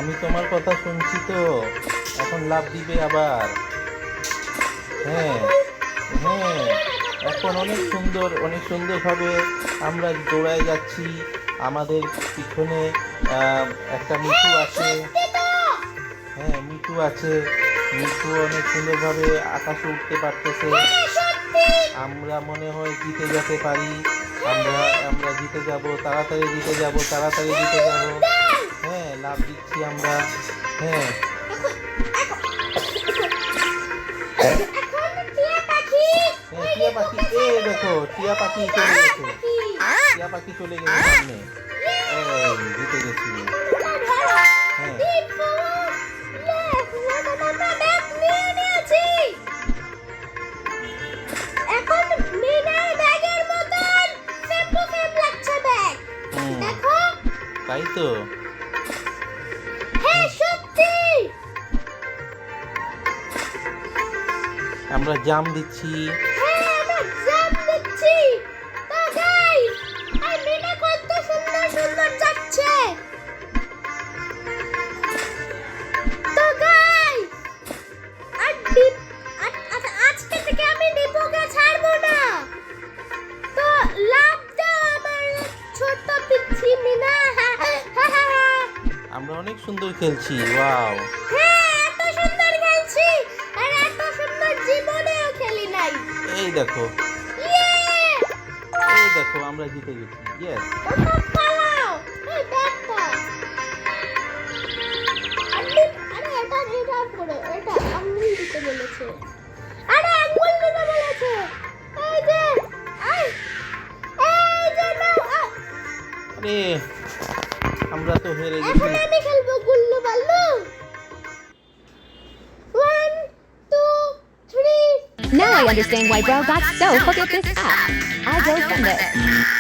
আমি তোমার কথা শুনছি তো। এখন লাফ দিবে আবার। হ্যাঁ, হ্যাঁ, এখন অনেক সুন্দরভাবে আমরা দৌড়ায় যাচ্ছি। আমাদের পিছনে একটা মিঠু আছে। হ্যাঁ, মিঠু আছে। মিঠু অনেক সুন্দরভাবে আকাশে উঠতে পারতেছে। আমরা মনে হয় জিতে যেতে পারি। আমরা আমরা জিতে যাব, তাড়াতাড়ি জিতে যাব, তাড়াতাড়ি জিতে যাব। হ্যাঁ, লাফ দিচ্ছি আমরা। হ্যাঁ, হ্যাঁ, টিয়া পাখি, দেখো টিয়া পাখি চলে গেছে। টিয়া পাখি চলে গেছে সামনে। এই জিতে গেছি। হ্যাঁ, হুম, তাই তো। আমরা জাম দিচ্ছি। আমরা অনেক সুন্দর খেলছি। ওয়াও, এই দেখো, এই দেখো আমরা জিতে গেছি। ইয়েস। আরে আমরা তো হেরে গেছি। আমি খেলবো Gullu বাল্লু। 1 2 3 Now I understand why Bro got so hooked at this app. I go from there.